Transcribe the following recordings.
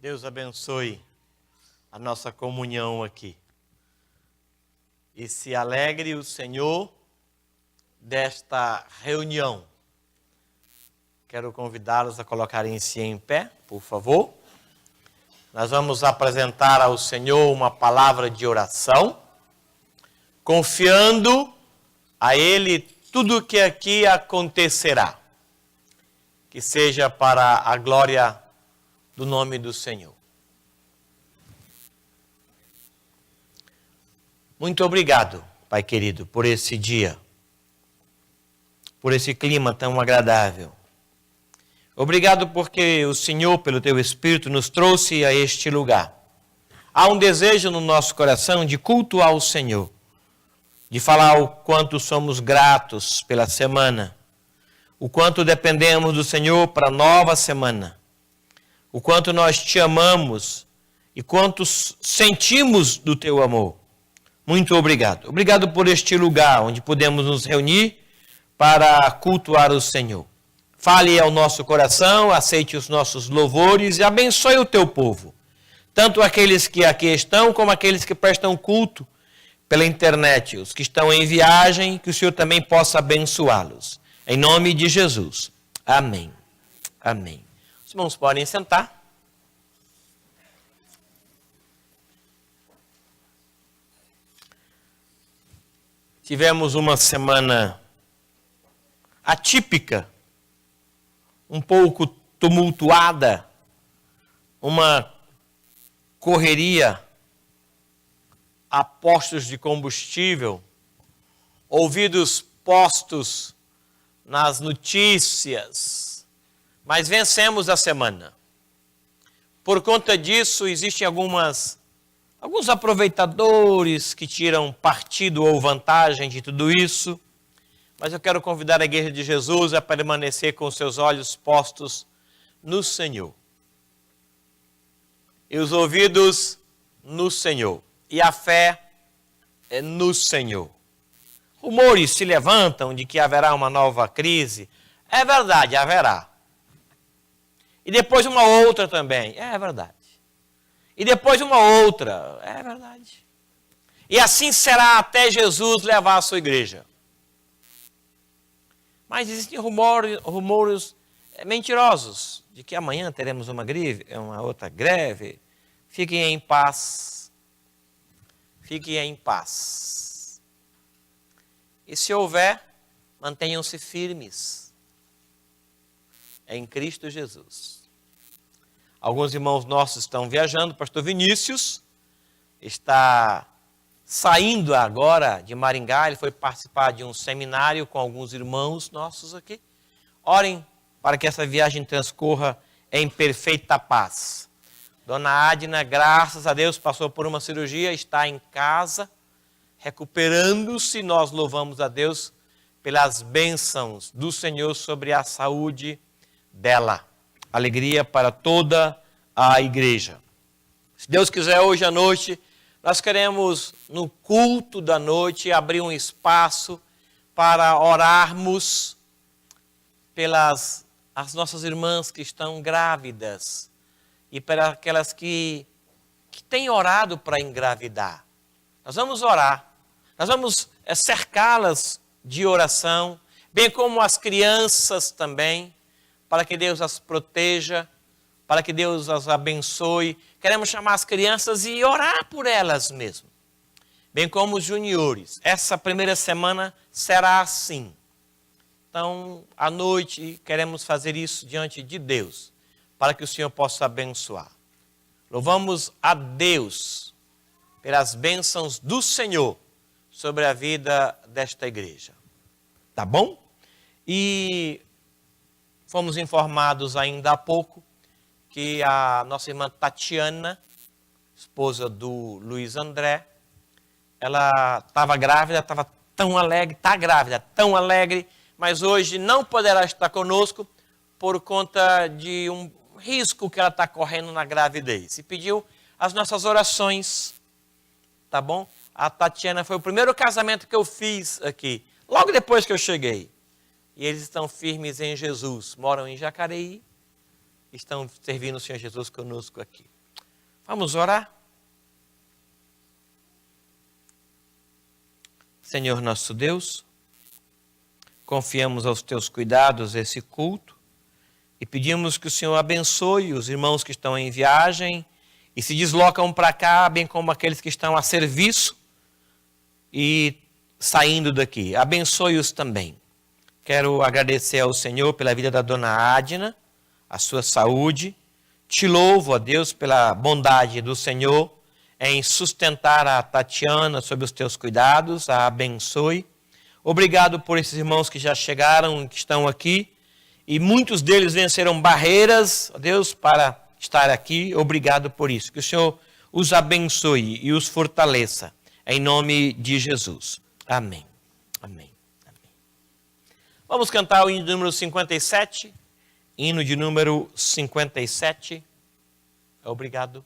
Deus abençoe a nossa comunhão aqui. E se alegre o Senhor desta reunião. Quero convidá-los a colocarem-se em pé, por favor. Nós vamos apresentar ao Senhor uma palavra de oração, confiando a Ele tudo o que aqui acontecerá. Que seja para a glória do nome do Senhor. Muito obrigado, Pai querido, por esse dia, por esse clima tão agradável. Obrigado porque o Senhor, pelo Teu Espírito, nos trouxe a este lugar. Há um desejo no nosso coração de cultuar o Senhor, de falar o quanto somos gratos pela semana, o quanto dependemos do Senhor para a nova semana, o quanto nós te amamos e quanto sentimos do teu amor. Muito obrigado. Obrigado por este lugar onde podemos nos reunir para cultuar o Senhor. Fale ao nosso coração, aceite os nossos louvores e abençoe o teu povo. Tanto aqueles que aqui estão, como aqueles que prestam culto pela internet, os que estão em viagem, que o Senhor também possa abençoá-los. Em nome de Jesus. Amém. Amém. Os irmãos podem sentar. Tivemos uma semana atípica, um pouco tumultuada, uma correria a postos de combustível, ouvidos postos nas notícias, mas vencemos a semana. Por conta disso, existem alguns aproveitadores que tiram partido ou vantagem de tudo isso, mas eu quero convidar a Igreja de Jesus a permanecer com seus olhos postos no Senhor. E os ouvidos no Senhor. E a fé é no Senhor. Rumores se levantam de que haverá uma nova crise. É verdade, haverá. E depois uma outra também. É verdade. E depois uma outra. É verdade. E assim será até Jesus levar a sua igreja. Mas existem rumores mentirosos de que amanhã teremos uma outra greve. Fiquem em paz. Fiquem em paz. E se houver, mantenham-se firmes em Cristo Jesus. Alguns irmãos nossos estão viajando. Pastor Vinícius está saindo agora de Maringá. Ele foi participar de um seminário com alguns irmãos nossos aqui. Orem para que essa viagem transcorra em perfeita paz. Dona Adna, graças a Deus, passou por uma cirurgia, está em casa, recuperando-se. Nós louvamos a Deus pelas bênçãos do Senhor sobre a saúde dela. Alegria para toda a igreja. Se Deus quiser, hoje à noite, nós queremos, no culto da noite, abrir um espaço para orarmos pelas as nossas irmãs que estão grávidas e para aquelas que têm orado para engravidar. Nós vamos orar, nós vamos cercá-las de oração, bem como as crianças também, para que Deus as proteja, para que Deus as abençoe. Queremos chamar as crianças e orar por elas mesmo, bem como os juniores. Essa primeira semana será assim. Então, à noite, queremos fazer isso diante de Deus, para que o Senhor possa abençoar. Louvamos a Deus pelas bênçãos do Senhor sobre a vida desta igreja. Tá bom? E fomos informados ainda há pouco que a nossa irmã Tatiana, esposa do Luiz André, ela estava grávida, estava tão alegre, está grávida, tão alegre, mas hoje não poderá estar conosco por conta de um risco que ela está correndo na gravidez. E pediu as nossas orações, tá bom? A Tatiana foi o primeiro casamento que eu fiz aqui, logo depois que eu cheguei. E eles estão firmes em Jesus, moram em Jacareí, estão servindo o Senhor Jesus conosco aqui. Vamos orar? Senhor nosso Deus, confiamos aos teus cuidados esse culto e pedimos que o Senhor abençoe os irmãos que estão em viagem e se deslocam para cá, bem como aqueles que estão a serviço e saindo daqui. Abençoe-os também. Quero agradecer ao Senhor pela vida da dona Adna, a sua saúde. Te louvo, ó Deus, pela bondade do Senhor em sustentar a Tatiana sob os teus cuidados, a abençoe. Obrigado por esses irmãos que já chegaram, que estão aqui, e muitos deles venceram barreiras, ó Deus, para estar aqui. Obrigado por isso. Que o Senhor os abençoe e os fortaleça, em nome de Jesus. Amém. Amém. Amém. Vamos cantar o hino de número 57. Hino de número 57. Obrigado.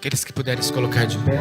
Aqueles que puderem se colocar de pé.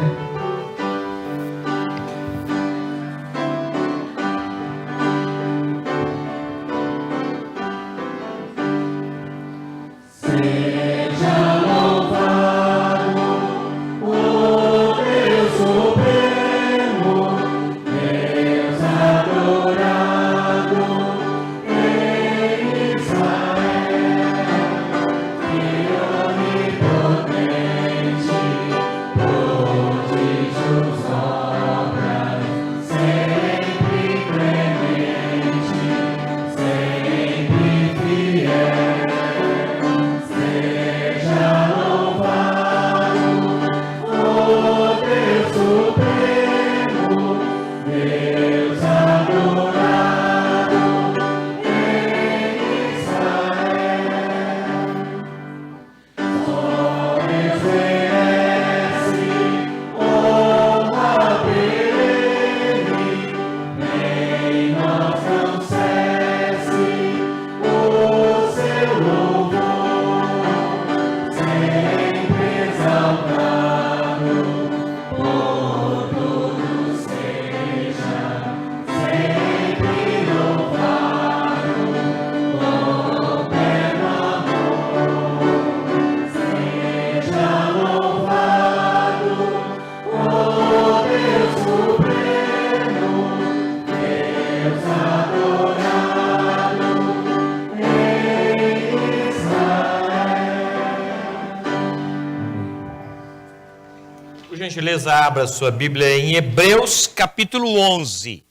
Por gentileza, abra sua Bíblia em Hebreus capítulo 11.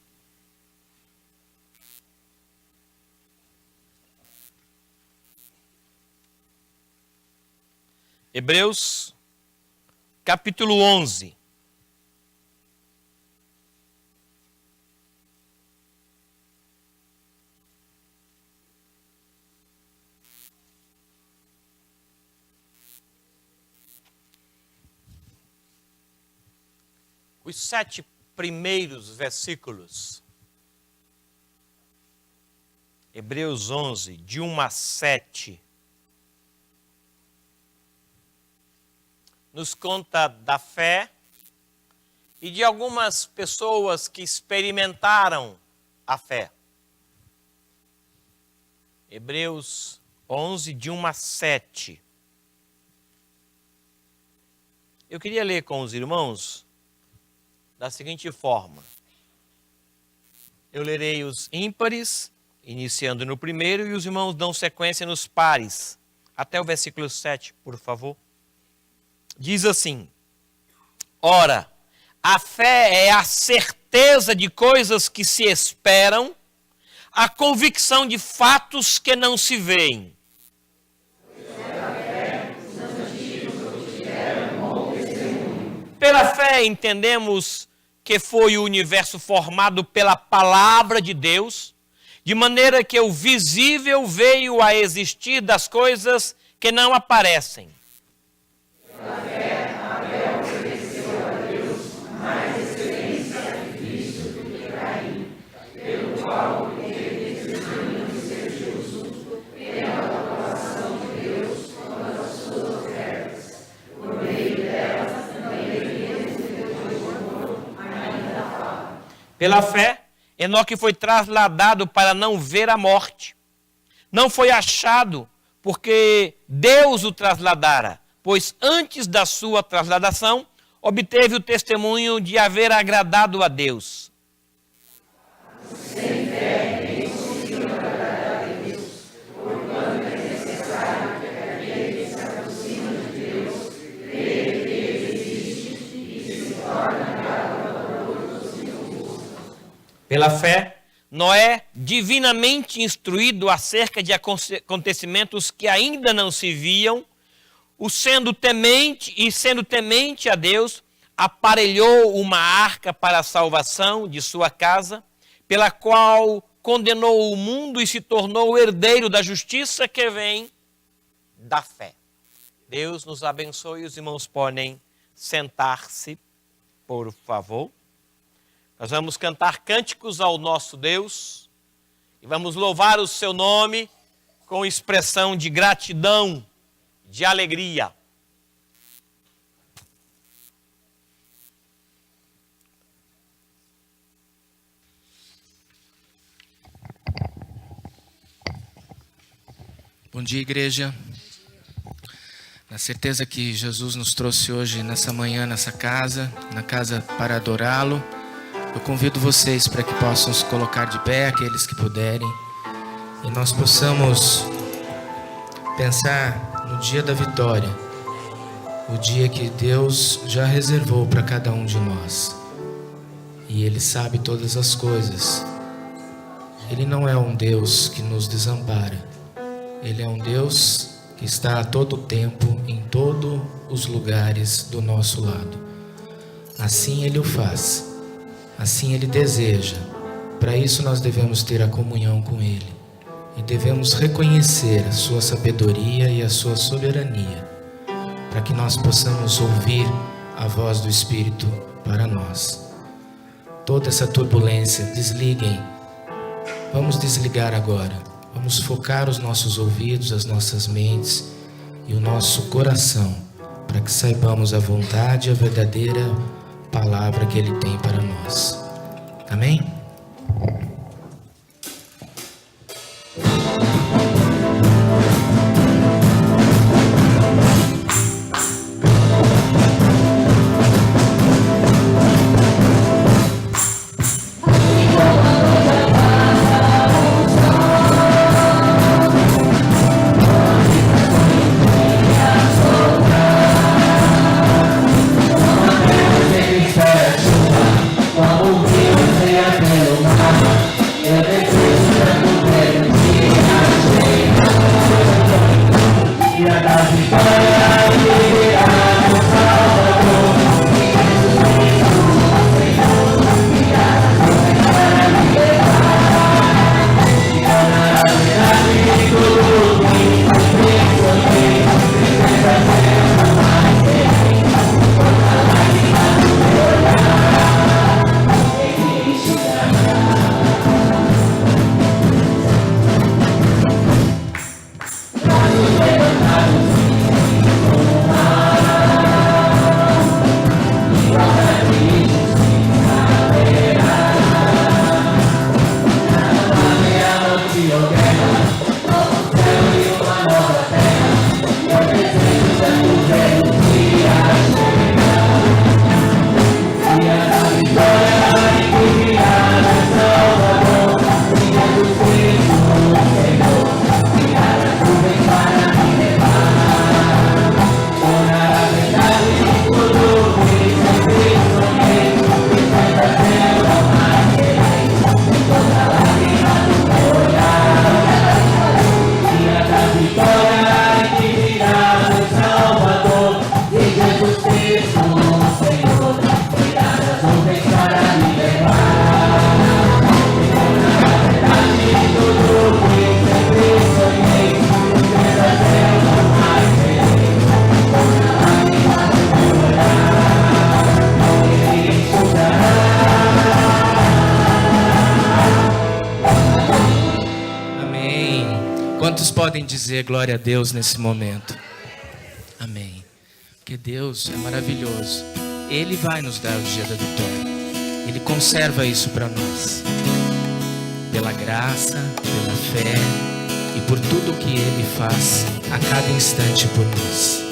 Hebreus capítulo 11. os 7 primeiros versículos. Hebreus 11, de 1 a 7. Nos conta da fé e de algumas pessoas que experimentaram a fé. Hebreus 11, de 1 a 7. Eu queria ler com os irmãos da seguinte forma. Eu lerei os ímpares, iniciando no primeiro, e os irmãos dão sequência nos pares, até o versículo 7, por favor. Diz assim: ora, a fé é a certeza de coisas que se esperam, a convicção de fatos que não se veem. Pela fé entendemos que foi o universo formado pela palavra de Deus, de maneira que o visível veio a existir das coisas que não aparecem. Pela fé, Abel obedeceu a Deus, mais excelente sacrifício do que Caim, pelo qual obteve testemunho de ser justo, pela aprovação de Deus quanto às suas ofertas. Por meio delas também ele, depois de morto, ainda fala. Pela fé, Enoque foi trasladado para não ver a morte. Não foi achado porque Deus o trasladara, pois antes da sua trasladação, obteve o testemunho de haver agradado a Deus. Sem fé, nem conseguiu agradar a Deus, porquanto é necessário que aquele que se aproxima de Deus creia que ele existe e se torna agradável a todos que o buscam. Pela fé, Noé, divinamente instruído acerca de acontecimentos que ainda não se viam, sendo temente a Deus, aparelhou uma arca para a salvação de sua casa, pela qual condenou o mundo e se tornou herdeiro da justiça que vem da fé. Deus nos abençoe. Os irmãos podem sentar-se, por favor. Nós vamos cantar cânticos ao nosso Deus e vamos louvar o seu nome com expressão de gratidão, de alegria. Bom dia, igreja. Na certeza que Jesus nos trouxe hoje, nessa manhã, nessa casa, na casa para adorá-lo, eu convido vocês para que possam se colocar de pé, aqueles que puderem, e nós possamos pensar no dia da vitória, o dia que Deus já reservou para cada um de nós. E Ele sabe todas as coisas. Ele não é um Deus que nos desampara. Ele é um Deus que está a todo tempo, em todos os lugares do nosso lado. Assim Ele o faz. Assim Ele deseja. Para isso nós devemos ter a comunhão com Ele. E devemos reconhecer a sua sabedoria e a sua soberania, para que nós possamos ouvir a voz do Espírito para nós. Toda essa turbulência, desliguem. Vamos desligar agora. Vamos focar os nossos ouvidos, as nossas mentes e o nosso coração, para que saibamos a vontade e a verdadeira palavra que Ele tem para nós. Amém? Vamos ver, Quantos podem dizer glória a Deus nesse momento? Amém. Porque Deus é maravilhoso. Ele vai nos dar o dia da vitória. Ele conserva isso para nós. Pela graça, pela fé e por tudo que Ele faz a cada instante por nós.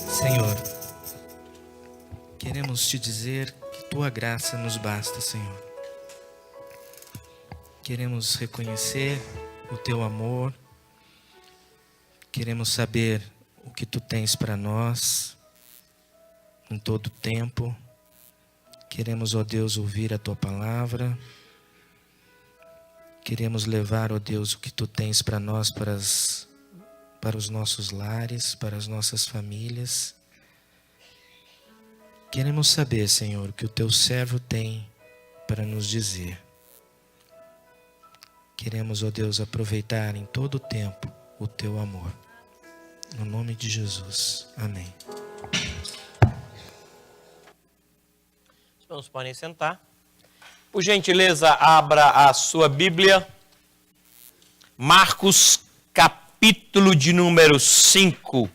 Senhor, queremos te dizer que tua graça nos basta, Senhor. Queremos reconhecer o teu amor, queremos saber o que tu tens para nós em todo tempo. Queremos, ó Deus, ouvir a tua palavra. Queremos levar, ó Deus, o que tu tens para nós, para os nossos lares, para as nossas famílias. Queremos saber, Senhor, o que o teu servo tem para nos dizer. Queremos, ó Deus, aproveitar em todo o tempo o teu amor. No nome de Jesus. Amém. Os irmãos podem sentar. Por gentileza, abra a sua Bíblia. Marcos, capítulo de número 5.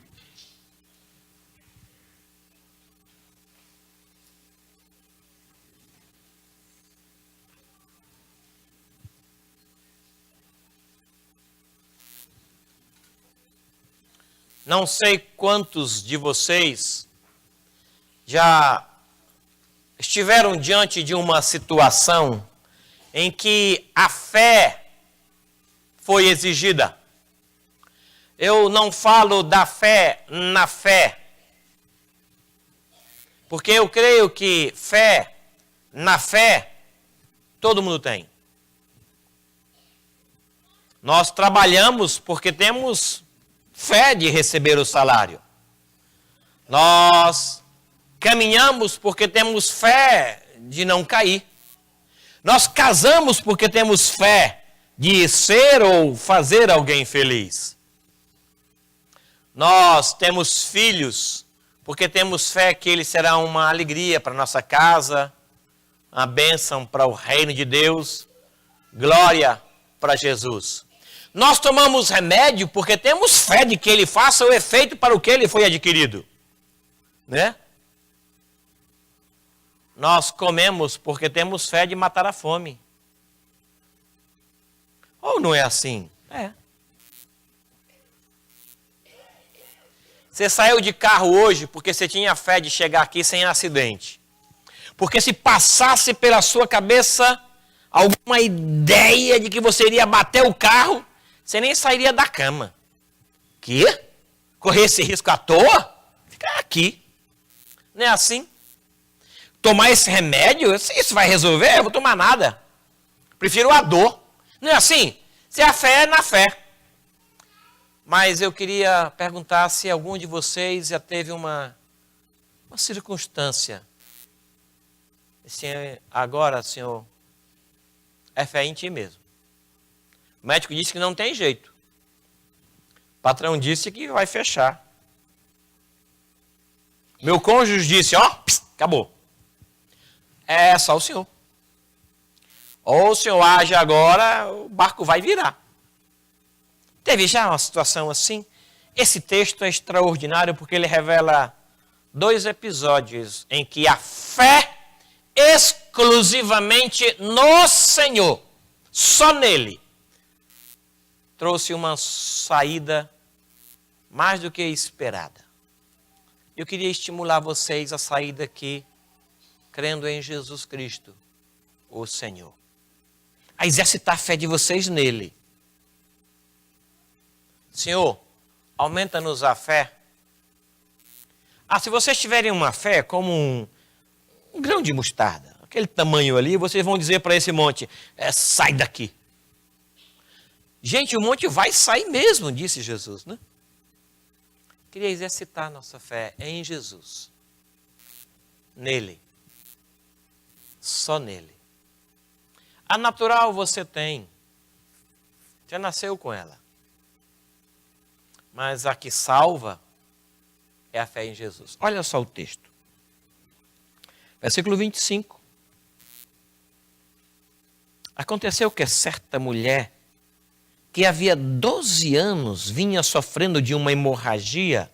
Não sei quantos de vocês já estiveram diante de uma situação em que a fé foi exigida. Eu não falo da fé na fé, porque eu creio que fé na fé todo mundo tem. Nós trabalhamos porque temos fé de receber o salário. Nós caminhamos porque temos fé de não cair. Nós casamos porque temos fé de ser ou fazer alguém feliz. Nós temos filhos porque temos fé que eles serão uma alegria para nossa casa, uma bênção para o reino de Deus, glória para Jesus. Nós tomamos remédio porque temos fé de que ele faça o efeito para o que ele foi adquirido. Né? Nós comemos porque temos fé de matar a fome. Ou não é assim? É. Você saiu de carro hoje porque você tinha fé de chegar aqui sem acidente. Porque se passasse pela sua cabeça alguma ideia de que você iria bater o carro, você nem sairia da cama. Quê? Correr esse risco à toa? Ficar aqui. Não é assim? Tomar esse remédio, isso vai resolver? Eu vou tomar nada. Prefiro a dor. Não é assim? Se a fé é na fé. Mas eu queria perguntar se algum de vocês já teve uma circunstância. Agora, senhor, é fé em ti mesmo. O médico disse que não tem jeito. O patrão disse que vai fechar. Meu cônjuge disse, acabou. É só o senhor. Ou o senhor age agora, o barco vai virar. Teve já uma situação assim? Esse texto é extraordinário porque ele revela 2 episódios em que a fé exclusivamente no Senhor, só nele, trouxe uma saída mais do que esperada. Eu queria estimular vocês a sair daqui crendo em Jesus Cristo, o Senhor. A exercitar a fé de vocês nele. Senhor, aumenta-nos a fé. Se vocês tiverem uma fé como um grão de mostarda, aquele tamanho ali, vocês vão dizer para esse monte, sai daqui. Gente, o monte vai sair mesmo, disse Jesus, né? Queria exercitar nossa fé em Jesus. Nele. Só nele. A natural você tem. Já nasceu com ela. Mas a que salva é a fé em Jesus. Olha só o texto. Versículo 25. Aconteceu que certa mulher, que havia 12 anos vinha sofrendo de uma hemorragia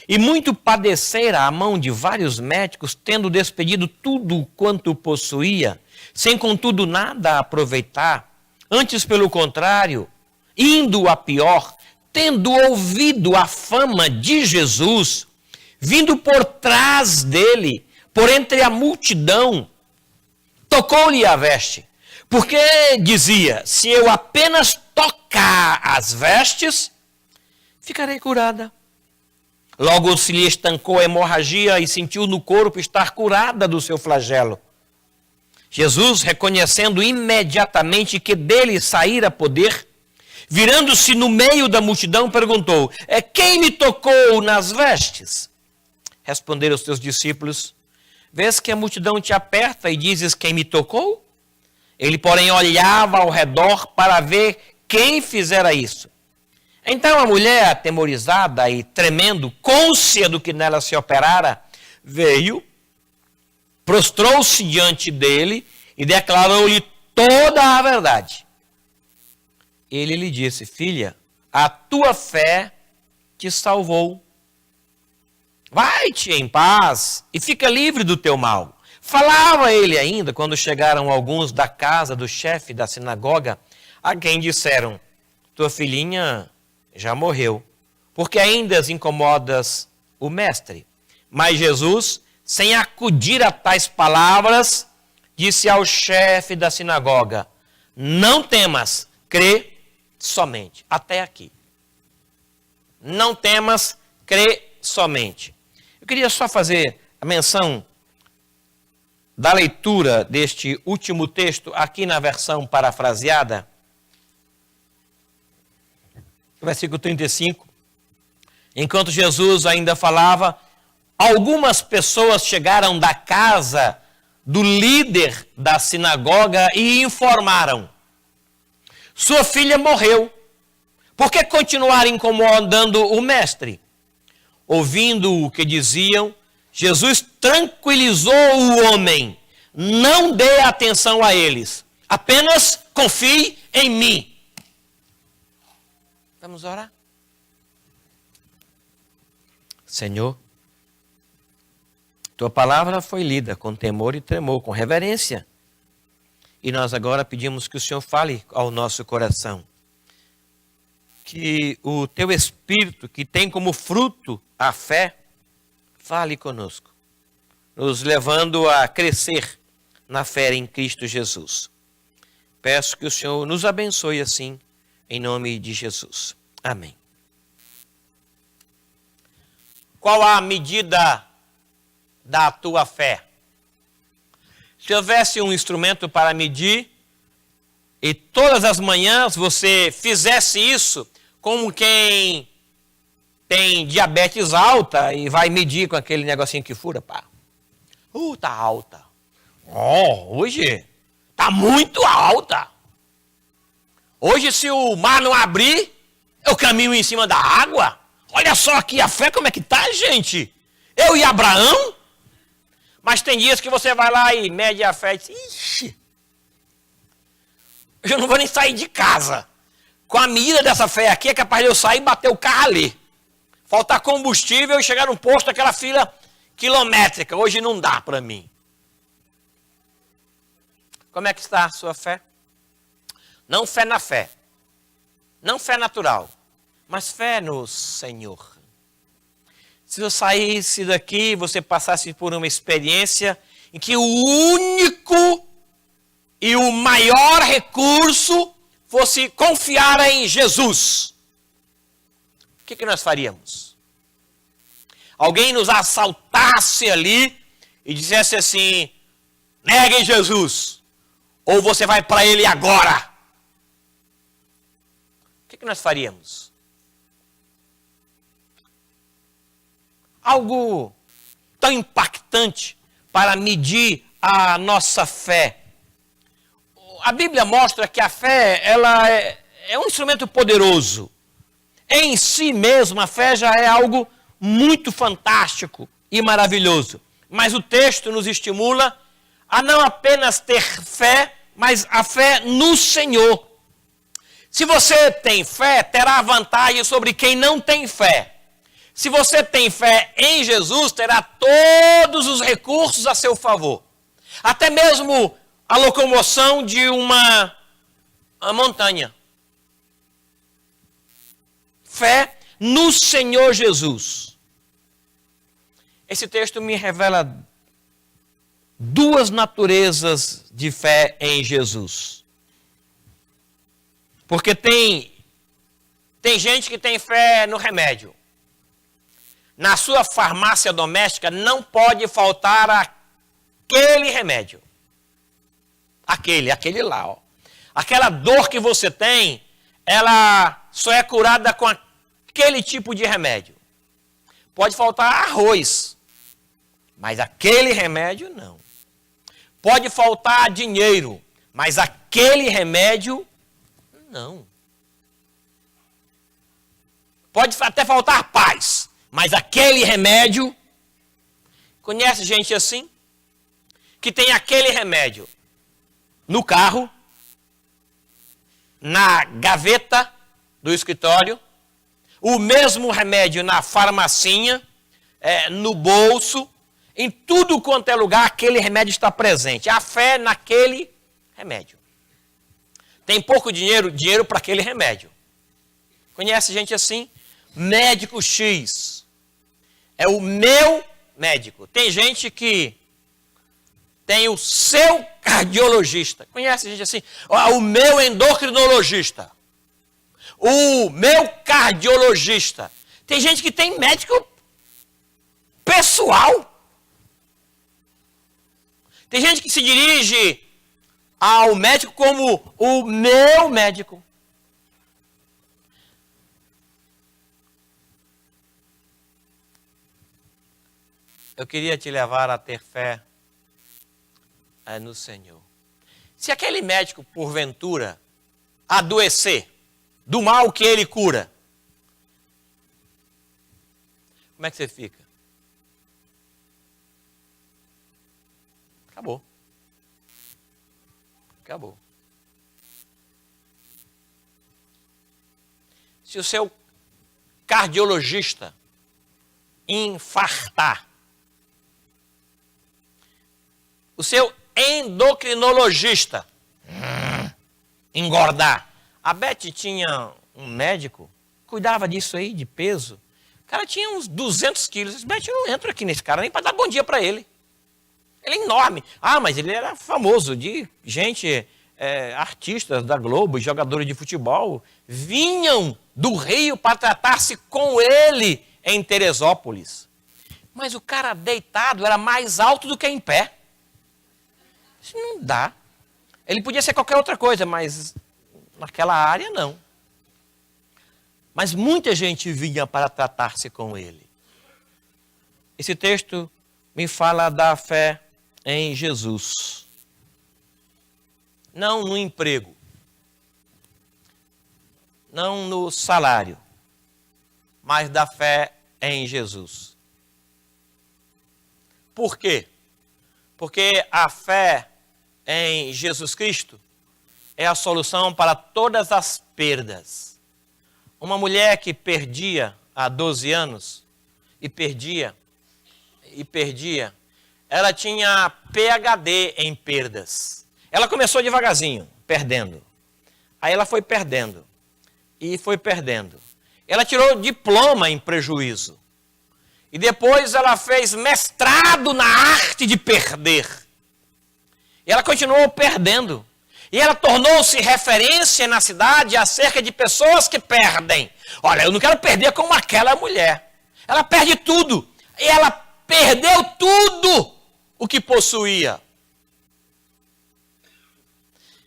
e muito padecera à mão de vários médicos, tendo despedido tudo quanto possuía, sem contudo nada aproveitar, antes pelo contrário, indo a pior, tendo ouvido a fama de Jesus, vindo por trás dele, por entre a multidão, tocou-lhe a veste, porque dizia, se eu apenas tocar as vestes, ficarei curada. Logo se lhe estancou a hemorragia e sentiu no corpo estar curada do seu flagelo. Jesus, reconhecendo imediatamente que dele saíra poder, virando-se no meio da multidão, perguntou, quem me tocou nas vestes? Responderam os seus discípulos, Vês que a multidão te aperta e dizes quem me tocou? Ele, porém, olhava ao redor para ver quem fizera isso. Então a mulher, atemorizada e tremendo, cônscia do que nela se operara, veio, prostrou-se diante dele e declarou-lhe toda a verdade. Ele lhe disse: filha, a tua fé te salvou. Vai-te em paz e fica livre do teu mal. Falava ele ainda quando chegaram alguns da casa do chefe da sinagoga, a quem disseram: tua filhinha já morreu, porque ainda as incomodas o mestre. Mas Jesus, sem acudir a tais palavras, disse ao chefe da sinagoga: não temas, crê somente. Até aqui. Não temas, crê somente. Eu queria só fazer a menção da leitura deste último texto, aqui na versão parafraseada, versículo 35. Enquanto Jesus ainda falava, algumas pessoas chegaram da casa do líder da sinagoga e informaram: sua filha morreu. Por que continuar incomodando o mestre? Ouvindo o que diziam, Jesus tranquilizou o homem: não dê atenção a eles, apenas confie em mim. Vamos orar? Senhor, tua palavra foi lida com temor e tremor, com reverência. E nós agora pedimos que o Senhor fale ao nosso coração. Que o teu Espírito, que tem como fruto a fé, fale conosco, nos levando a crescer na fé em Cristo Jesus. Peço que o Senhor nos abençoe assim, em nome de Jesus. Amém. Qual a medida da tua fé? Se houvesse um instrumento para medir, e todas as manhãs você fizesse isso, como quem tem diabetes alta e vai medir com aquele negocinho que fura, pá. Tá alta. Hoje tá muito alta. Hoje, se o mar não abrir, eu caminho em cima da água. Olha só aqui a fé como é que tá, gente. Eu e Abraão. Mas tem dias que você vai lá e mede a fé e diz: ixi, eu não vou nem sair de casa. Com a medida dessa fé aqui, é capaz de eu sair e bater o carro ali. Faltar combustível e chegar num posto, aquela fila quilométrica. Hoje não dá para mim. Como é que está a sua fé? Não fé na fé. Não fé natural. Mas fé no Senhor. Se eu saísse daqui, você passasse por uma experiência em que o único e o maior recurso fosse confiar em Jesus, o que nós faríamos? Alguém nos assaltasse ali e dissesse assim: negue Jesus, ou você vai para ele agora. O que nós faríamos? Algo tão impactante para medir a nossa fé. A Bíblia mostra que a fé, ela é um instrumento poderoso. Em si mesma, a fé já é algo muito fantástico e maravilhoso. Mas o texto nos estimula a não apenas ter fé, mas a fé no Senhor. Se você tem fé, terá vantagem sobre quem não tem fé. Se você tem fé em Jesus, terá todos os recursos a seu favor. Até mesmo a locomoção de uma montanha. Fé no Senhor Jesus. Esse texto me revela duas naturezas de fé em Jesus. Porque tem gente que tem fé no remédio. Na sua farmácia doméstica não pode faltar aquele remédio. Aquele lá, ó. Aquela dor que você tem, ela só é curada com aquele tipo de remédio. Pode faltar arroz, mas aquele remédio não. Pode faltar dinheiro, mas aquele remédio não. Pode até faltar paz, mas aquele remédio... Conhece gente assim? Que tem aquele remédio no carro, na gaveta do escritório, o mesmo remédio na farmacinha, no bolso, em tudo quanto é lugar, aquele remédio está presente. A fé naquele remédio. Tem pouco dinheiro para aquele remédio. Conhece gente assim? Médico X. É o meu médico. Tem gente que tem o seu cardiologista. Conhece gente assim? O meu endocrinologista. O meu cardiologista. Tem gente que tem médico pessoal. Tem gente que se dirige ao médico como o meu médico. Eu queria te levar a ter fé no Senhor. Se aquele médico, porventura, adoecer do mal que ele cura, como é que você fica? Acabou. Acabou. Se o seu cardiologista infartar, o seu endocrinologista engordar. A Beth tinha um médico, cuidava disso aí, de peso. O cara tinha uns 200 quilos. Eu disse, Beth, eu não entro aqui nesse cara nem para dar bom dia para ele. Ele é enorme. Ah, mas ele era famoso de gente, artistas da Globo, jogadores de futebol, vinham do Rio para tratar-se com ele em Teresópolis. Mas o cara deitado era mais alto do que em pé. Isso não dá. Ele podia ser qualquer outra coisa, mas naquela área não. Mas muita gente vinha para tratar-se com ele. Esse texto me fala da fé em Jesus. Não no emprego. Não no salário. Mas da fé em Jesus. Por quê? Porque a fé em Jesus Cristo é a solução para todas as perdas. Uma mulher que perdia há 12 anos, e perdia, ela tinha PhD em perdas. Ela começou devagarzinho, perdendo. Aí ela foi perdendo, e foi perdendo. Ela tirou diploma em prejuízo. E depois ela fez mestrado na arte de perder. E ela continuou perdendo. E ela tornou-se referência na cidade acerca de pessoas que perdem. Olha, eu não quero perder como aquela mulher. Ela perde tudo. E ela perdeu tudo o que possuía.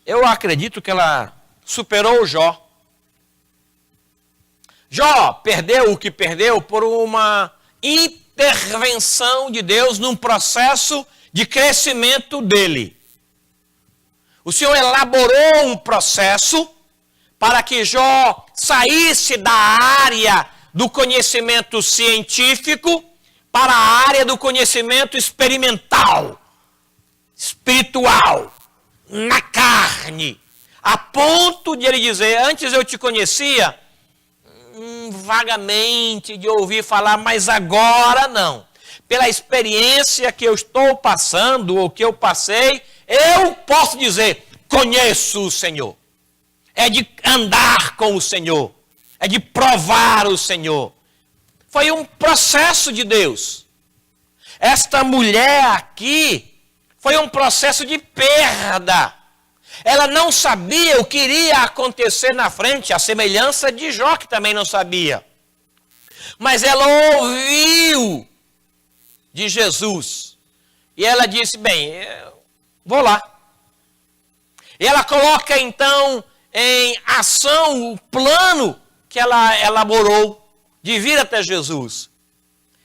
Eu acredito que ela superou Jó. Jó perdeu o que perdeu por uma intervenção de Deus num processo de crescimento dele. O Senhor elaborou um processo para que Jó saísse da área do conhecimento científico para a área do conhecimento experimental, espiritual, na carne, a ponto de ele dizer, antes eu te conhecia vagamente, de ouvir falar, mas agora não. Pela experiência que eu estou passando, ou que eu passei, eu posso dizer, conheço o Senhor. É de andar com o Senhor. É de provar o Senhor. Foi um processo de Deus. Esta mulher aqui foi um processo de perda. Ela não sabia o que iria acontecer na frente, a semelhança de Jó, que também não sabia. Mas ela ouviu de Jesus. E ela disse, bem, vou lá. E ela coloca então em ação o plano que ela elaborou de vir até Jesus.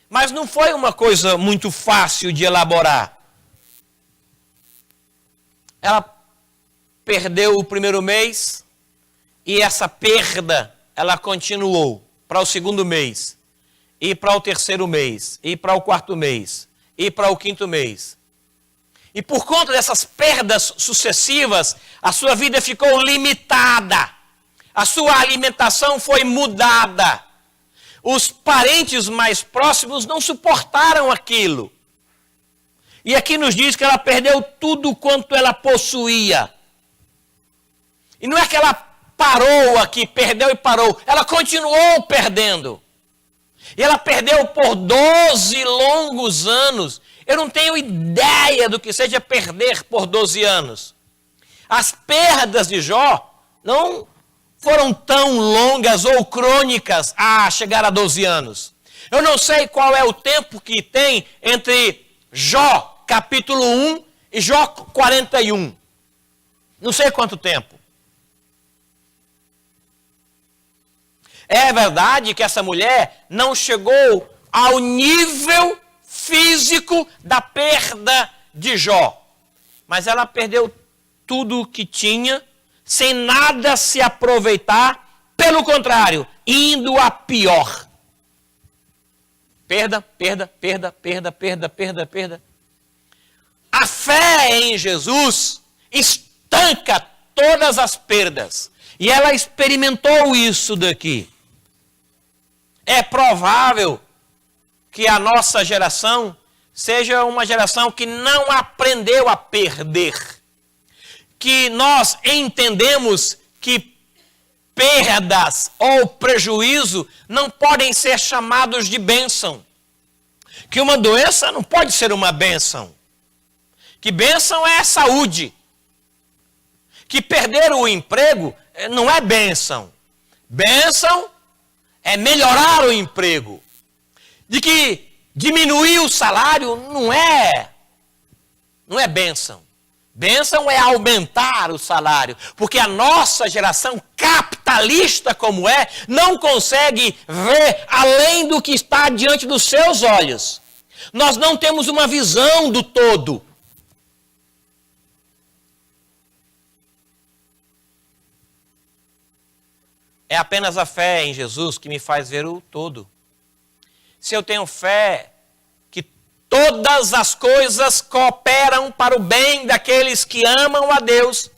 Mas não foi uma coisa muito fácil de elaborar. Ela perdeu o primeiro mês e essa perda, ela continuou para o segundo mês, e para o terceiro mês, e para o quarto mês, e para o quinto mês. E por conta dessas perdas sucessivas, a sua vida ficou limitada. A sua alimentação foi mudada. Os parentes mais próximos não suportaram aquilo. E aqui nos diz que ela perdeu tudo quanto ela possuía. E não é que ela parou aqui, perdeu e parou. Ela continuou perdendo. E ela perdeu por 12 longos anos. Eu não tenho ideia do que seja perder por 12 anos. As perdas de Jó não foram tão longas ou crônicas a chegar a 12 anos. Eu não sei qual é o tempo que tem entre Jó capítulo 1 e Jó 41. Não sei quanto tempo. É verdade que essa mulher não chegou ao nível físico da perda de Jó. Mas ela perdeu tudo o que tinha, sem nada se aproveitar, pelo contrário, indo a pior. Perda, perda, perda, perda, perda, perda, perda. A fé em Jesus estanca todas as perdas. E ela experimentou isso daqui. É provável que a nossa geração seja uma geração que não aprendeu a perder. Que nós entendemos que perdas ou prejuízo não podem ser chamados de bênção. Que uma doença não pode ser uma bênção. Que bênção é saúde. Que perder o emprego não é bênção. Bênção é melhorar o emprego. De que diminuir o salário não é bênção. Bênção é aumentar o salário. Porque a nossa geração capitalista como é, não consegue ver além do que está diante dos seus olhos. Nós não temos uma visão do todo. É apenas a fé em Jesus que me faz ver o todo. Se eu tenho fé que todas as coisas cooperam para o bem daqueles que amam a Deus,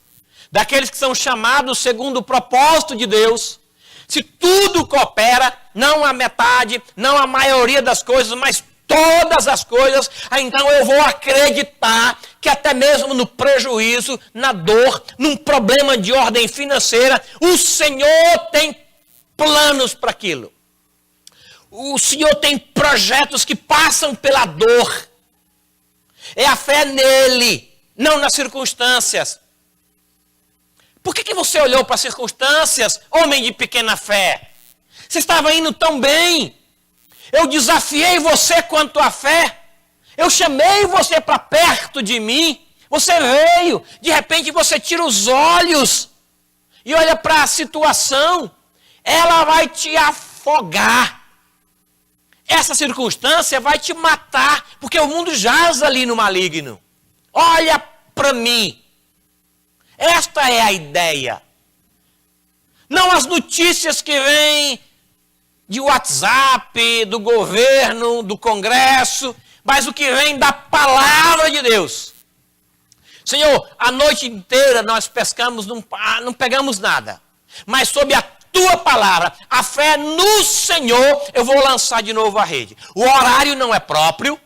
daqueles que são chamados segundo o propósito de Deus, se tudo coopera, não a metade, não a maioria das coisas, mas todas as coisas, então eu vou acreditar que até mesmo no prejuízo, na dor, num problema de ordem financeira, o Senhor tem planos para aquilo. O Senhor tem projetos que passam pela dor. É a fé nele, não nas circunstâncias. Por que você olhou para as circunstâncias, homem de pequena fé? Você estava indo tão bem. Eu desafiei você quanto à fé. Eu chamei você para perto de mim. Você veio. De repente você tira os olhos e olha para a situação. Ela vai te afogar. Essa circunstância vai te matar. Porque o mundo jaz ali no maligno. Olha para mim. Esta é a ideia. Não as notícias que vêm de WhatsApp, do governo, do Congresso, mas o que vem da palavra de Deus. Senhor, a noite inteira nós pescamos, não pegamos nada. Mas sob a tua palavra, a fé no Senhor, eu vou lançar de novo a rede. O horário não é próprio,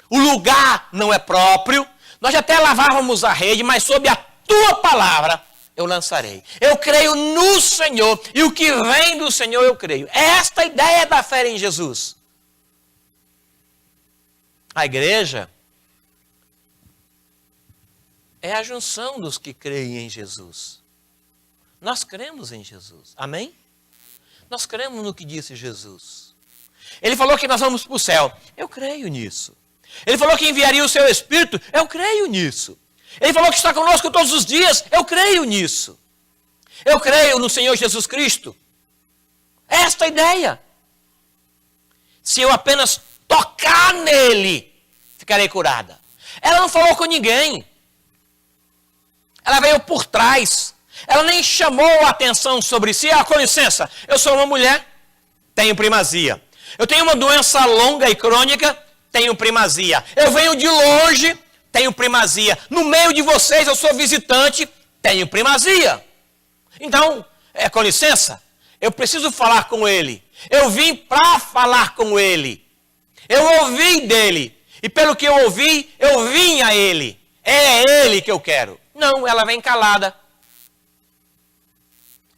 o lugar não é próprio, nós até lavávamos a rede, mas sob a tua palavra, eu lançarei. Eu creio no Senhor e o que vem do Senhor eu creio. É esta a ideia da fé em Jesus. A igreja é a junção dos que creem em Jesus. Nós cremos em Jesus. Amém? Nós cremos no que disse Jesus. Ele falou que nós vamos para o céu. Eu creio nisso. Ele falou que enviaria o seu Espírito. Eu creio nisso. Ele falou que está conosco todos os dias. Eu creio nisso. Eu creio no Senhor Jesus Cristo. Esta é a ideia. Se eu apenas toco tocar nele, ficarei curada. Ela não falou com ninguém. Ela veio por trás. Ela nem chamou a atenção sobre si. Com licença, eu sou uma mulher, tenho primazia. Eu tenho uma doença longa e crônica, tenho primazia. Eu venho de longe, tenho primazia. No meio de vocês, eu sou visitante, tenho primazia. Então, com licença, eu preciso falar com ele. Eu vim para falar com ele. Eu ouvi dele. E pelo que eu ouvi, eu vim a ele. É ele que eu quero. Não, ela vem calada.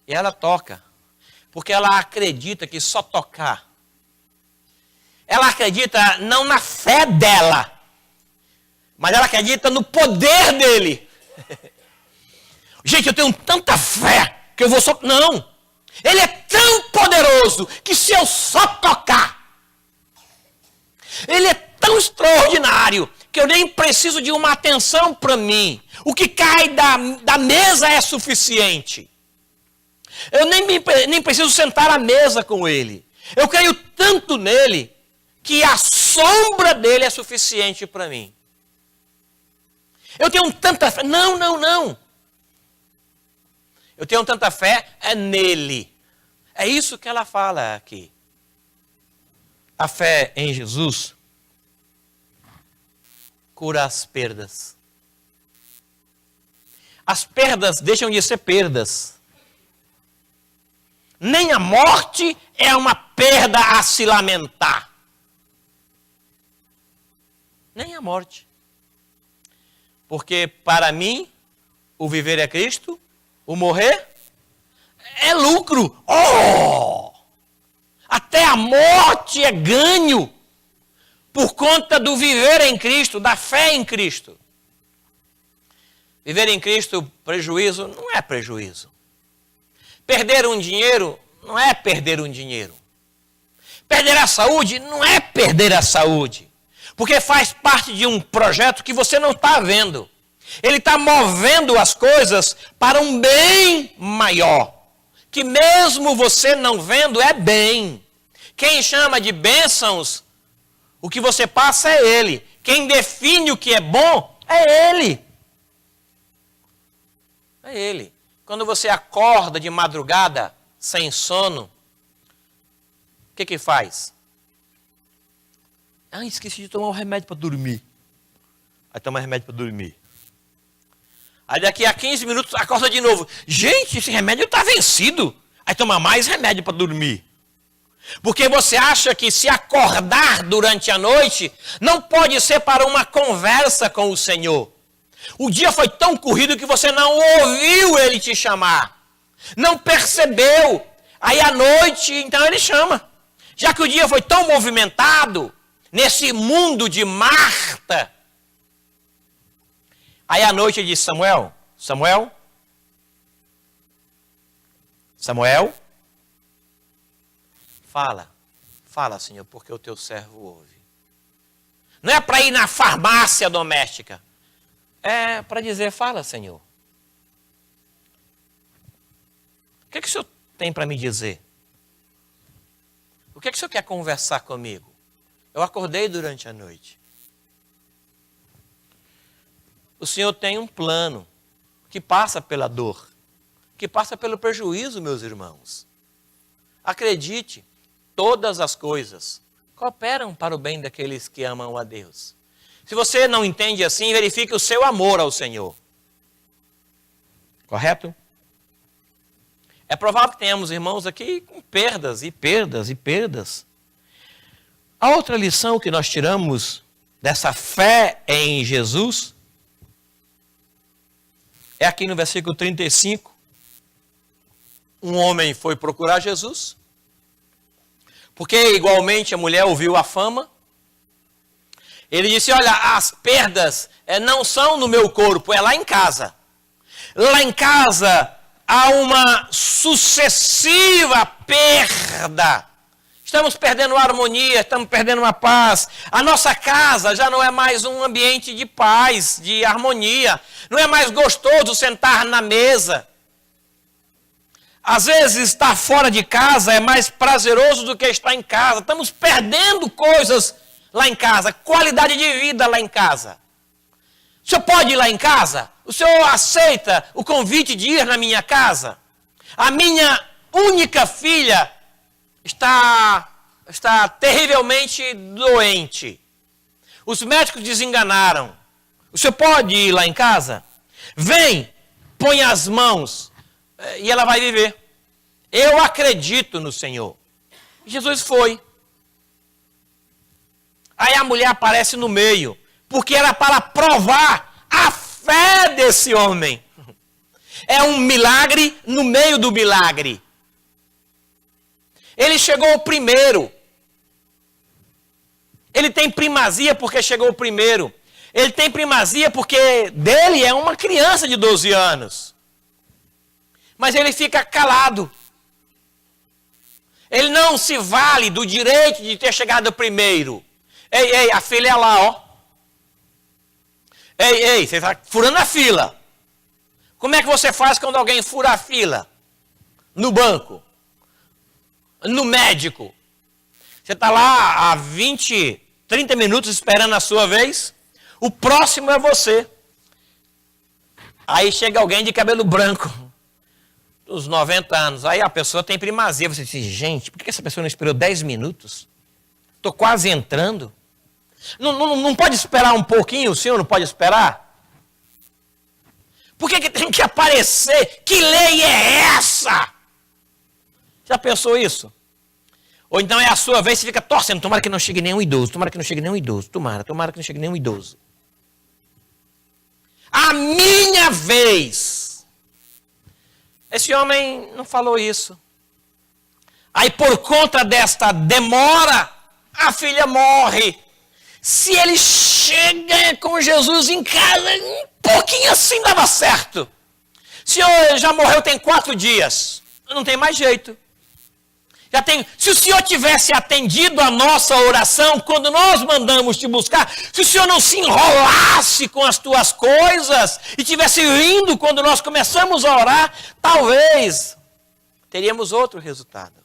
E ela toca. Porque ela acredita que só tocar. Ela acredita não na fé dela, mas ela acredita no poder dele. Gente, eu tenho tanta fé que eu vou só... Não! Ele é tão poderoso que se eu só tocar, ele é tão extraordinário que eu nem preciso de uma atenção para mim. O que cai da mesa é suficiente. Eu nem preciso sentar à mesa com ele. Eu creio tanto nele que a sombra dele é suficiente para mim. Eu tenho tanta fé. Não. Eu tenho tanta fé nele. É isso que ela fala aqui. A fé em Jesus cura as perdas. As perdas deixam de ser perdas. Nem a morte é uma perda a se lamentar. Nem a morte. Porque para mim, o viver é Cristo, o morrer é lucro. Até a morte é ganho por conta do viver em Cristo, da fé em Cristo. Viver em Cristo, prejuízo, não é prejuízo. Perder um dinheiro, não é perder um dinheiro. Perder a saúde, não é perder a saúde. Porque faz parte de um projeto que você não está vendo. Ele está movendo as coisas para um bem maior. Que mesmo você não vendo, é bem. Quem chama de bênçãos, o que você passa é ele. Quem define o que é bom, é ele. É ele. Quando você acorda de madrugada, sem sono, o que faz? Esqueci de tomar um remédio para dormir. Aí toma remédio para dormir. Aí daqui a 15 minutos acorda de novo. Gente, esse remédio está vencido. Aí toma mais remédio para dormir. Porque você acha que se acordar durante a noite não pode ser para uma conversa com o Senhor. O dia foi tão corrido que você não ouviu ele te chamar. Não percebeu. Aí à noite, então ele chama. Já que o dia foi tão movimentado, nesse mundo de Marta. Aí à noite ele diz, Samuel, fala, Senhor, porque o teu servo ouve. Não é para ir na farmácia doméstica. É para dizer, fala, Senhor. O que o Senhor tem para me dizer? O que o Senhor quer conversar comigo? Eu acordei durante a noite. O Senhor tem um plano que passa pela dor, que passa pelo prejuízo, meus irmãos. Acredite, todas as coisas cooperam para o bem daqueles que amam a Deus. Se você não entende assim, verifique o seu amor ao Senhor. Correto? É provável que tenhamos irmãos aqui com perdas e perdas e perdas. A outra lição que nós tiramos dessa fé em Jesus é aqui no versículo 35. Um homem foi procurar Jesus, porque igualmente a mulher ouviu a fama. Ele disse, olha, as perdas não são no meu corpo, é lá em casa. Lá em casa há uma sucessiva perda. Estamos perdendo a harmonia, estamos perdendo a paz. A nossa casa já não é mais um ambiente de paz, de harmonia. Não é mais gostoso sentar na mesa. Às vezes estar fora de casa é mais prazeroso do que estar em casa. Estamos perdendo coisas lá em casa, qualidade de vida lá em casa. O senhor pode ir lá em casa? O senhor aceita o convite de ir na minha casa? A minha única filha está terrivelmente doente. Os médicos desenganaram. O senhor pode ir lá em casa? Vem, põe as mãos e ela vai viver. Eu acredito no Senhor. Jesus foi. Aí a mulher aparece no meio, porque era para provar a fé desse homem. É um milagre no meio do milagre. Ele chegou primeiro. Ele tem primazia porque chegou primeiro. Ele tem primazia porque dele é uma criança de 12 anos. Mas ele fica calado. Ele não se vale do direito de ter chegado primeiro. Ei, a filha é lá, ó. Ei, você está furando a fila. Como é que você faz quando alguém fura a fila? No banco. No médico. Você está lá há 20, 30 minutos esperando a sua vez. O próximo é você. Aí chega alguém de cabelo branco. Dos 90 anos. Aí a pessoa tem primazia. Você diz, gente, por que essa pessoa não esperou 10 minutos? Estou quase entrando. Não pode esperar um pouquinho? O senhor não pode esperar? Por que tem que aparecer? Que lei é essa? Já pensou isso? Ou então é a sua vez, você fica torcendo. Tomara que não chegue nenhum idoso. Tomara que não chegue nenhum idoso. Tomara que não chegue nenhum idoso. A minha vez. Esse homem não falou isso. Aí por conta desta demora, a filha morre. Se ele chega com Jesus em casa, um pouquinho assim dava certo. O senhor já morreu tem 4 dias. Não tem mais jeito. Se o senhor tivesse atendido a nossa oração quando nós mandamos te buscar, se o senhor não se enrolasse com as tuas coisas e tivesse rindo quando nós começamos a orar, talvez teríamos outro resultado.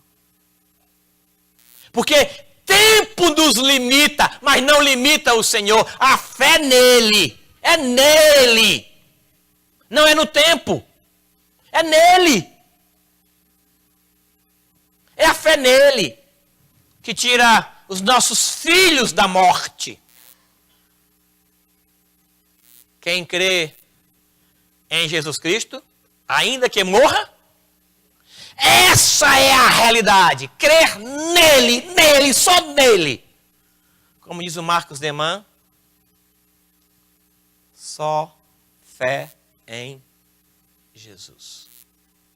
Porque tempo nos limita, mas não limita o Senhor. A fé nele, é nele. Não é no tempo, é nele. É a fé nele que tira os nossos filhos da morte. Quem crê em Jesus Cristo, ainda que morra, essa é a realidade. Crer nele, só nele. Como diz o Marcos Deman, só fé em Jesus.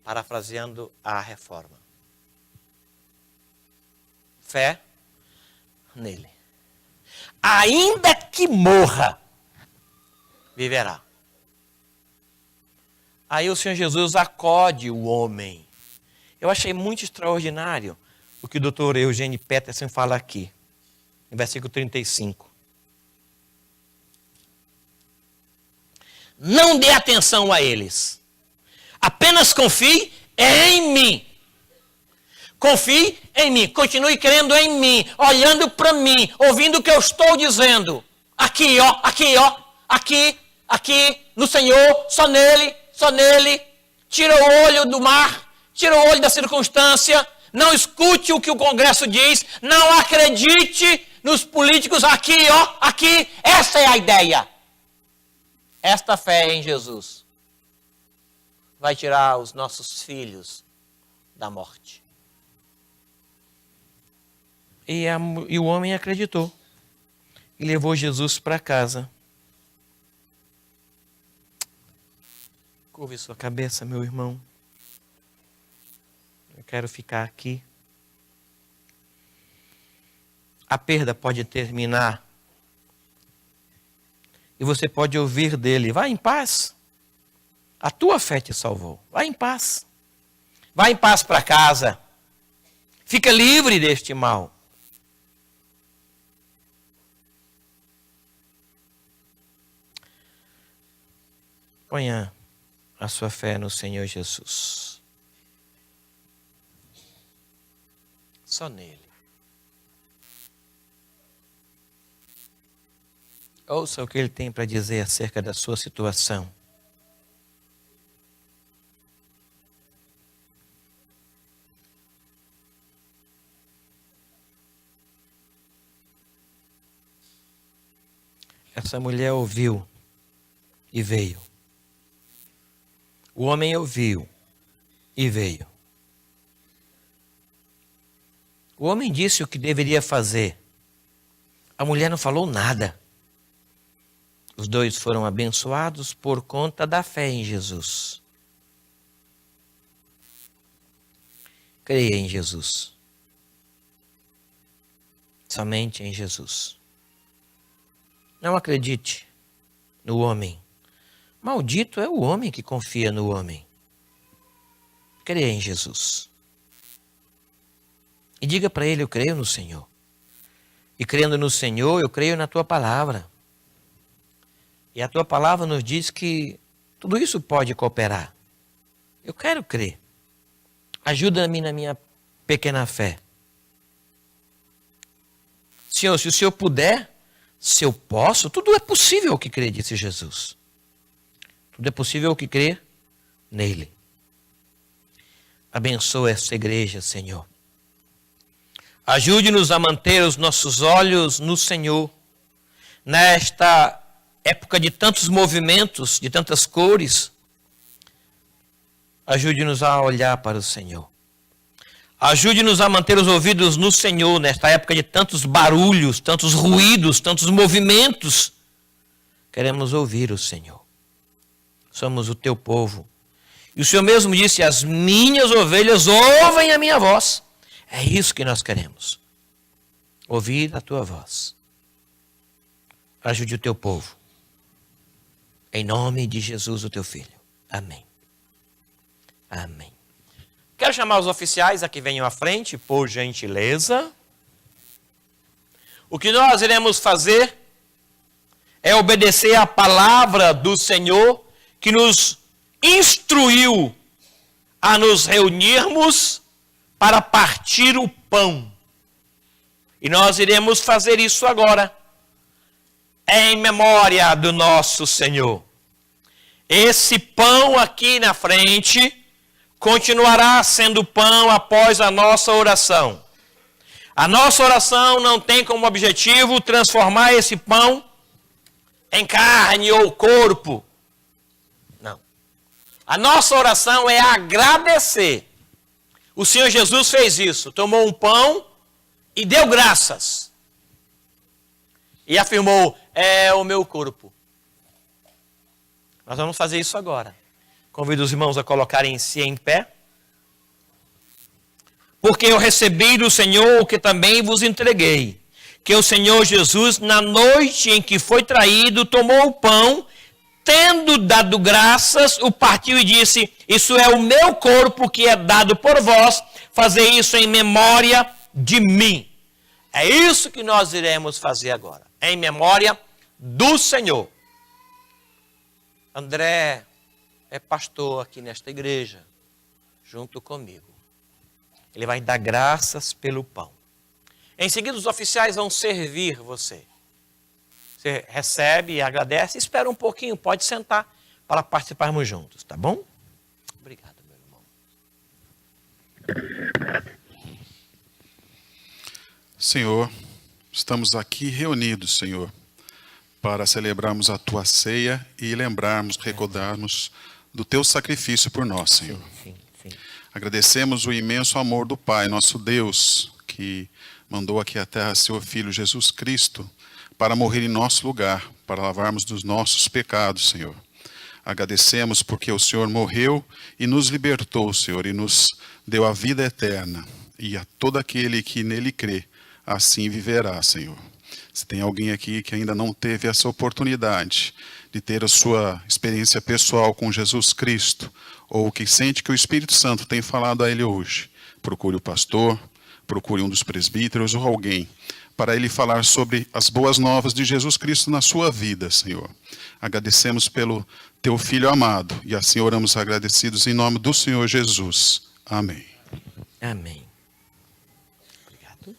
Parafraseando a Reforma. Fé nele. Ainda que morra, viverá. Aí o Senhor Jesus acode o homem. Eu achei muito extraordinário o que o Dr. Eugênio Peterson fala aqui, no versículo 35. Não dê atenção a eles. Apenas confie em mim. Confie em mim, continue crendo em mim, olhando para mim, ouvindo o que eu estou dizendo. Aqui, no Senhor, só nele. Tira o olho do mar, tira o olho da circunstância, não escute o que o Congresso diz, não acredite nos políticos, aqui, essa é a ideia. Esta fé em Jesus vai tirar os nossos filhos da morte. E o homem acreditou. E levou Jesus para casa. Curve sua cabeça, meu irmão. Eu quero ficar aqui. A perda pode terminar. E você pode ouvir dele. Vai em paz. A tua fé te salvou. Vai em paz. Vai em paz para casa. Fica livre deste mal. Ponha a sua fé no Senhor Jesus. Só nele. Ouça o que ele tem para dizer acerca da sua situação. Essa mulher ouviu e veio. O homem ouviu e veio. O homem disse o que deveria fazer. A mulher não falou nada. Os dois foram abençoados por conta da fé em Jesus. Creia em Jesus. Somente em Jesus. Não acredite no homem. Maldito é o homem que confia no homem. Creia em Jesus. E diga para ele, eu creio no Senhor. E crendo no Senhor, eu creio na tua palavra. E a tua palavra nos diz que tudo isso pode cooperar. Eu quero crer. Ajuda-me na minha pequena fé. Senhor, se o Senhor puder, se eu posso, tudo é possível ao que crê, disse Jesus. Tudo é possível ao que crê nele. Abençoa essa igreja, Senhor. Ajude-nos a manter os nossos olhos no Senhor. Nesta época de tantos movimentos, de tantas cores, ajude-nos a olhar para o Senhor. Ajude-nos a manter os ouvidos no Senhor, nesta época de tantos barulhos, tantos ruídos, tantos movimentos. Queremos ouvir o Senhor. Somos o teu povo. E o Senhor mesmo disse, as minhas ovelhas ouvem a minha voz. É isso que nós queremos. Ouvir a tua voz. Ajude o teu povo. Em nome de Jesus, o teu filho. Amém. Amém. Quero chamar os oficiais a que venham à frente, por gentileza. O que nós iremos fazer é obedecer à palavra do Senhor que nos instruiu a nos reunirmos para partir o pão. E nós iremos fazer isso agora, em memória do nosso Senhor. Esse pão aqui na frente continuará sendo pão após a nossa oração. A nossa oração não tem como objetivo transformar esse pão em carne ou corpo. Não. A nossa oração é agradecer. O Senhor Jesus fez isso, tomou um pão e deu graças. E afirmou, é o meu corpo. Nós vamos fazer isso agora. Convido os irmãos a colocarem-se em pé. Porque eu recebi do Senhor o que também vos entreguei. Que o Senhor Jesus, na noite em que foi traído, tomou o pão, tendo dado graças, o partiu e disse, isso é o meu corpo que é dado por vós, fazer isso em memória de mim. É isso que nós iremos fazer agora, em memória do Senhor. André é pastor aqui nesta igreja, junto comigo. Ele vai dar graças pelo pão. Em seguida, os oficiais vão servir você. Você recebe e agradece, espera um pouquinho, pode sentar para participarmos juntos, tá bom? Obrigado, meu irmão. Senhor, estamos aqui reunidos, Senhor, para celebrarmos a tua ceia e lembrarmos, recordarmos do teu sacrifício por nós, Senhor. Sim. Agradecemos o imenso amor do Pai, nosso Deus, que mandou aqui à terra seu Filho Jesus Cristo para morrer em nosso lugar, para lavarmos dos nossos pecados, Senhor. Agradecemos porque o Senhor morreu e nos libertou, Senhor, e nos deu a vida eterna. E a todo aquele que nele crê, assim viverá, Senhor. Se tem alguém aqui que ainda não teve essa oportunidade de ter a sua experiência pessoal com Jesus Cristo, ou que sente que o Espírito Santo tem falado a ele hoje, procure o pastor, procure um dos presbíteros ou alguém, para ele falar sobre as boas novas de Jesus Cristo na sua vida, Senhor. Agradecemos pelo teu Filho amado, e assim oramos agradecidos em nome do Senhor Jesus. Amém. Amém. Obrigado.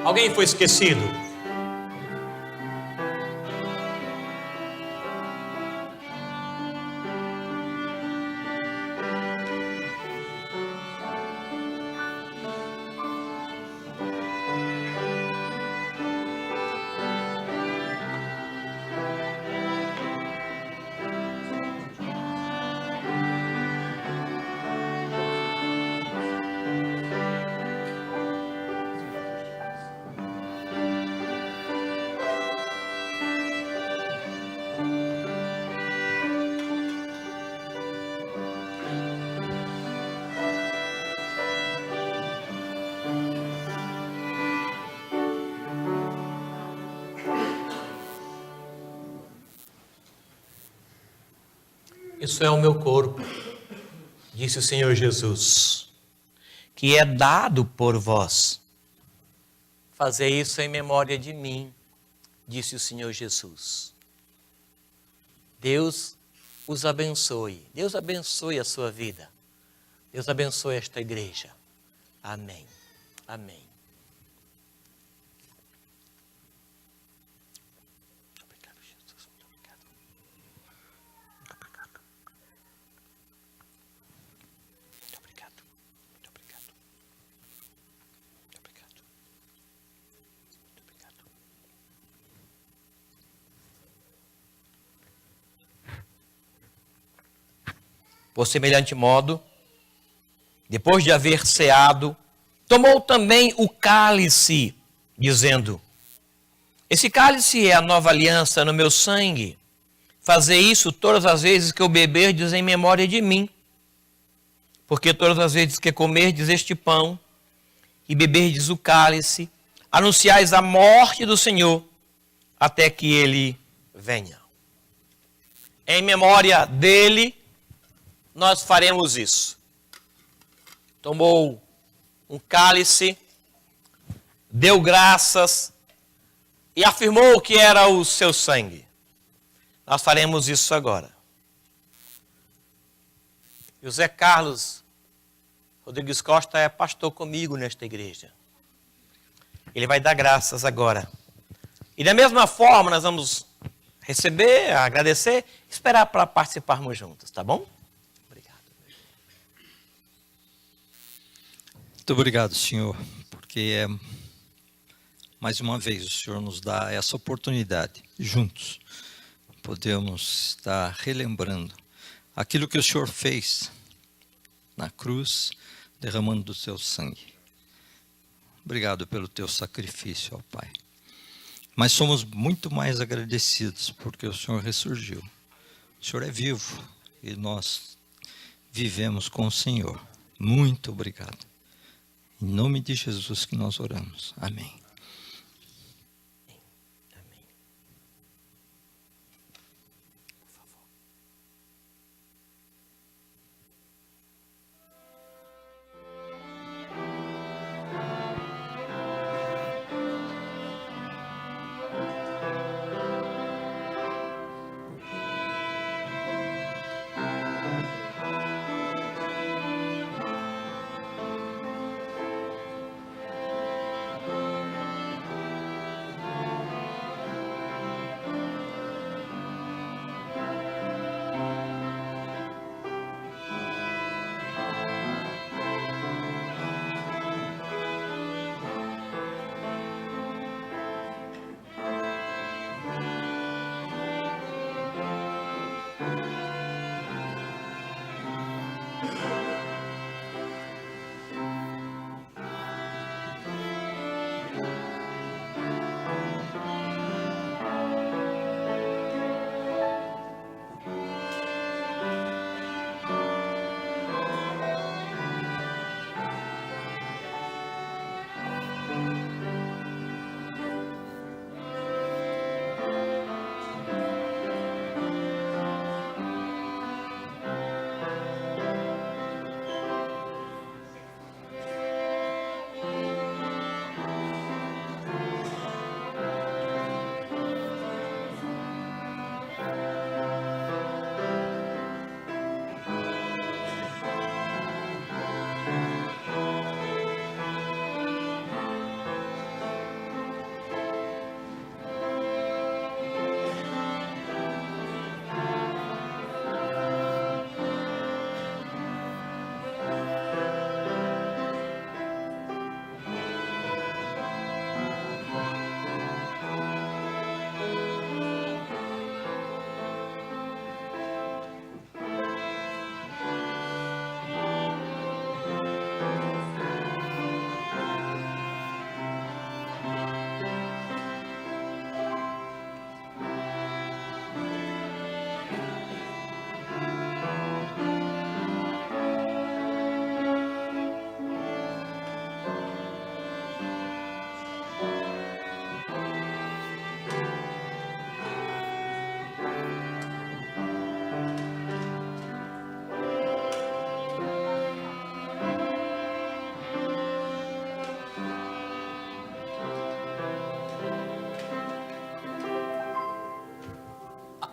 Alguém foi esquecido? Isso é o meu corpo, disse o Senhor Jesus, que é dado por vós. Fazer isso em memória de mim, disse o Senhor Jesus. Deus os abençoe. Deus abençoe a sua vida. Deus abençoe esta igreja. Amém. Amém. Obrigado, Jesus. Muito obrigado. Muito obrigado. Muito obrigado. Muito obrigado. Muito obrigado. Muito obrigado. Por semelhante modo, depois de haver ceado, tomou também o cálice, dizendo: esse cálice é a nova aliança no meu sangue. Fazei isso todas as vezes que eu beberdes em memória de mim. Porque todas as vezes que comerdes este pão e beberdes o cálice, anunciais a morte do Senhor até que ele venha. Em memória dele, nós faremos isso. Tomou um cálice, deu graças e afirmou que era o seu sangue. Nós faremos isso agora. José Carlos Rodrigues Costa é pastor comigo nesta igreja. Ele vai dar graças agora. E da mesma forma nós vamos receber, agradecer, esperar para participarmos juntos, tá bom? Muito obrigado, Senhor, porque mais uma vez o Senhor nos dá essa oportunidade, juntos, podemos estar relembrando aquilo que o Senhor fez na cruz, derramando do seu sangue. Obrigado pelo teu sacrifício, ó Pai. Mas somos muito mais agradecidos porque o Senhor ressurgiu. O Senhor é vivo e nós vivemos com o Senhor. Muito obrigado. Em nome de Jesus que nós oramos. Amém.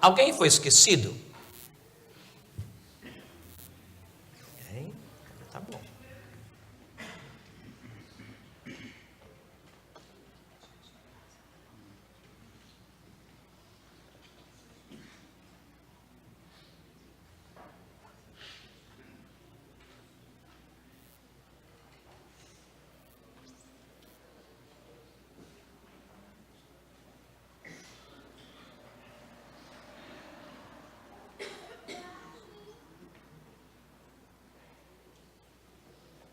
Alguém foi esquecido? Ninguém? Tá bom.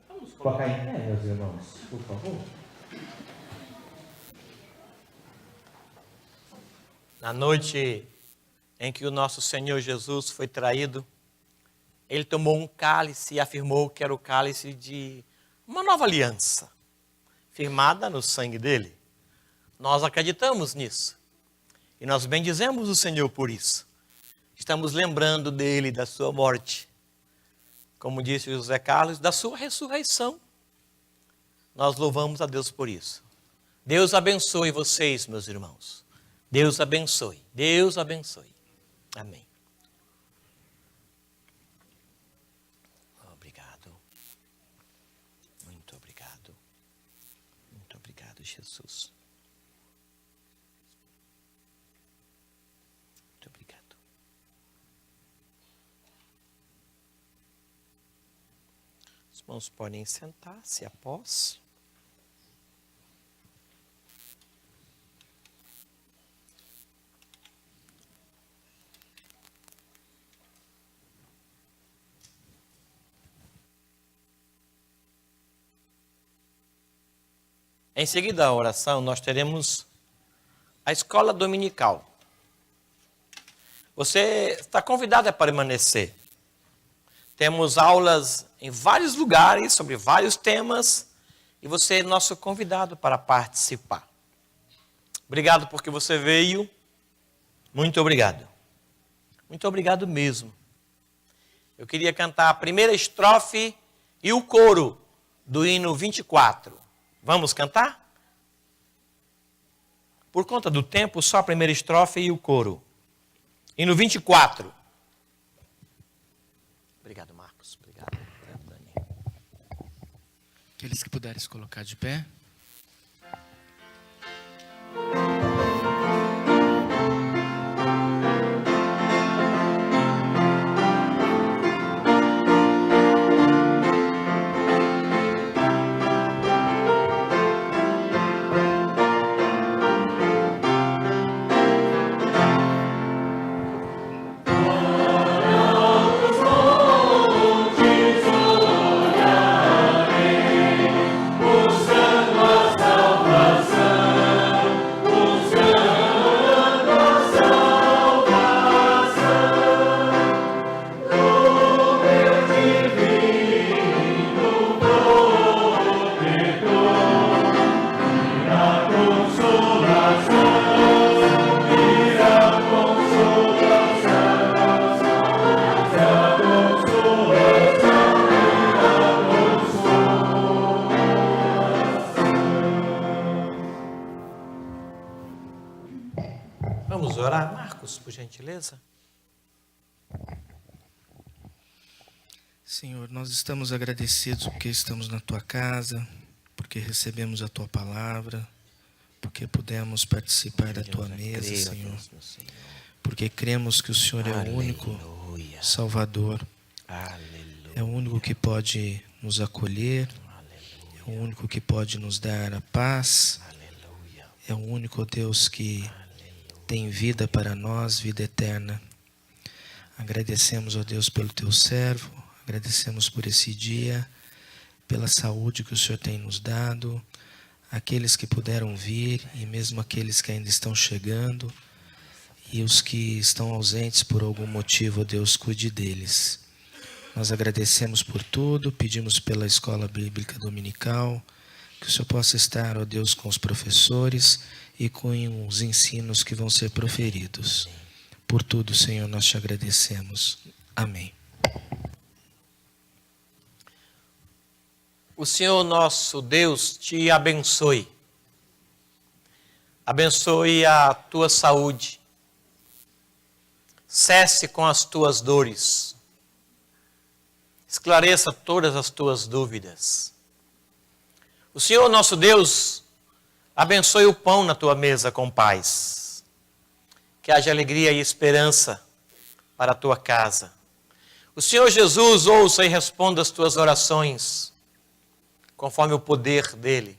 Vamos colocar em pé, meus irmãos, por favor. Na noite em que o nosso Senhor Jesus foi traído, ele tomou um cálice e afirmou que era o cálice de uma nova aliança, firmada no sangue dele. Nós acreditamos nisso. E nós bendizemos o Senhor por isso. Estamos lembrando dele, da sua morte. Como disse José Carlos, da sua ressurreição. Nós louvamos a Deus por isso. Deus abençoe vocês, meus irmãos. Deus abençoe. Deus abençoe. Amém. Obrigado. Muito obrigado. Muito obrigado, Jesus. Muito obrigado. Os irmãos podem sentar-se após. Em seguida à oração, nós teremos a escola dominical. Você está convidado a permanecer. Temos aulas em vários lugares, sobre vários temas, e você é nosso convidado para participar. Obrigado porque você veio. Muito obrigado. Muito obrigado mesmo. Eu queria cantar a primeira estrofe e o coro do hino 24. Vamos cantar? Por conta do tempo, só a primeira estrofe e o coro. Hino 24. Obrigado, Marcos. Obrigado, Dani. Aqueles que puderem se colocar de pé. Vamos orar, Marcos, por gentileza? Senhor, nós estamos agradecidos porque estamos na Tua casa, porque recebemos a Tua palavra, porque pudemos participar da Tua mesa, Senhor, porque cremos que o Senhor é o único Salvador, é o único que pode nos acolher, é o único que pode nos dar a paz, é o único Deus que tem vida para nós, vida eterna. Agradecemos, ó Deus, pelo Teu servo, agradecemos por esse dia, pela saúde que o Senhor tem nos dado, aqueles que puderam vir e mesmo aqueles que ainda estão chegando, e os que estão ausentes por algum motivo, ó Deus, cuide deles. Nós agradecemos por tudo, pedimos pela Escola Bíblica Dominical, que o Senhor possa estar, ó Deus, com os professores e com os ensinos que vão ser proferidos. Por tudo, Senhor, nós te agradecemos. Amém. O Senhor nosso Deus te abençoe. Abençoe a tua saúde. cesse com as tuas dores, esclareça todas as tuas dúvidas. O Senhor nosso Deus abençoe o pão na tua mesa com paz, que haja alegria e esperança para a tua casa. O Senhor Jesus ouça e responda as tuas orações, conforme o poder dele.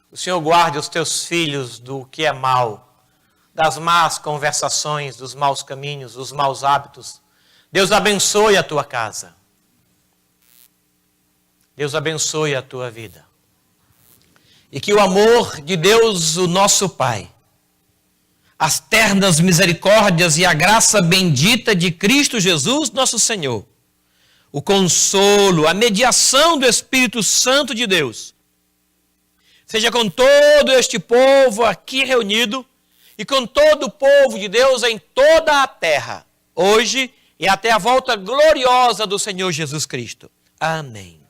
O Senhor guarde os teus filhos do que é mal, das más conversações, dos maus caminhos, dos maus hábitos. Deus abençoe a tua casa. Deus abençoe a tua vida. E que o amor de Deus, o nosso Pai, as ternas misericórdias e a graça bendita de Cristo Jesus, nosso Senhor, o consolo, a mediação do Espírito Santo de Deus, seja com todo este povo aqui reunido e com todo o povo de Deus em toda a terra, hoje e até a volta gloriosa do Senhor Jesus Cristo. Amém.